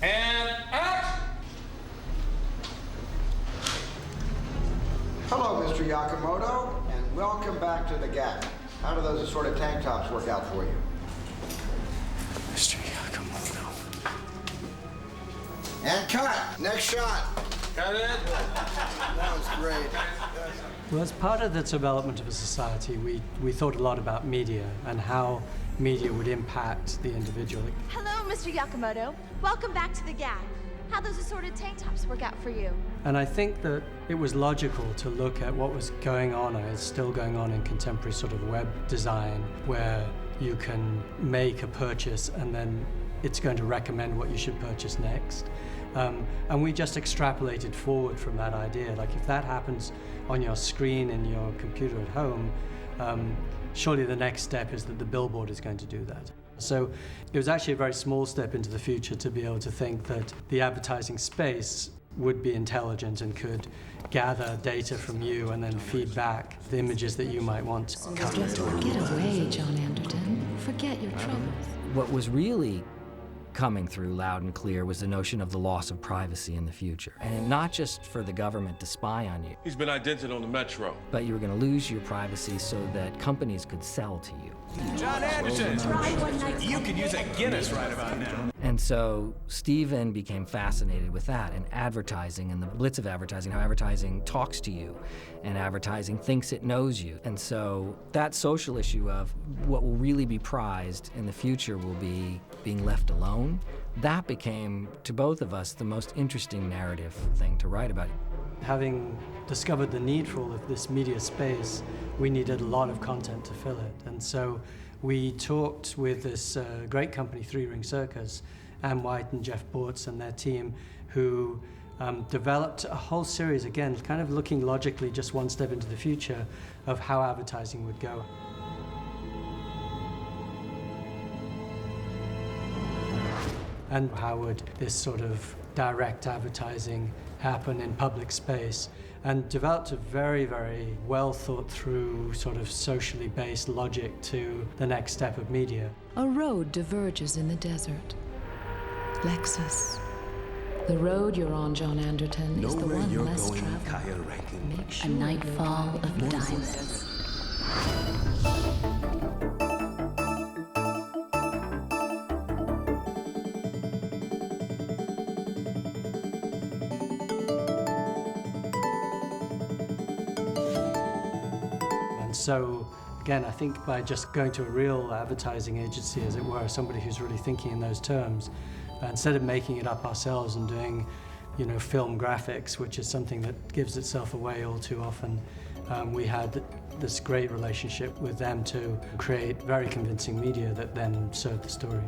And action! Hello, Mr. Yakamoto, and welcome back to the Gap. How do those assorted tank tops work out for you? Mr. Yakamoto. And cut! Next shot! Got it? That was great. Well, as part of the development of a society, we thought a lot about media and how media would impact the individual. Hello, Mr. Yakamoto. Welcome back to the Gap. How those assorted tank tops work out for you? And I think that it was logical to look at what was going on and is still going on in contemporary sort of web design, where you can make a purchase and then it's going to recommend what you should purchase next. And we just extrapolated forward from that idea. Like if that happens on your screen in your computer at home, surely the next step is that the billboard is going to do that. So it was actually a very small step into the future to be able to think that the advertising space would be intelligent and could gather data from you and then feed back the images that you might want. Get away, John Anderton. Forget your troubles. What was really coming through loud and clear was the notion of the loss of privacy in the future. And not just for the government to spy on you. He's been identified on the Metro. But you were going to lose your privacy so that companies could sell to you. John Anderson! You could use a Guinness right about now. And so Stephen became fascinated with that and advertising and the blitz of advertising, how advertising talks to you and advertising thinks it knows you. And so that social issue of what will really be prized in the future will be being left alone, that became, to both of us, the most interesting narrative thing to write about. Having discovered the need for all of this media space, we needed a lot of content to fill it. And so we talked with this great company, Three Ring Circus, Ann White and Jeff Bortz and their team, who developed a whole series, again, kind of looking logically just one step into the future of how advertising would go. And how would this sort of direct advertising happen in public space, and developed a very, very well thought through sort of socially based logic to the next step of media. A road diverges in the desert. Lexus. The road you're on, John Anderton, is the one less traveled. A nightfall of diamonds. So again, I think by just going to a real advertising agency, as it were, somebody who's really thinking in those terms, instead of making it up ourselves and doing, film graphics, which is something that gives itself away all too often, we had this great relationship with them to create very convincing media that then served the story.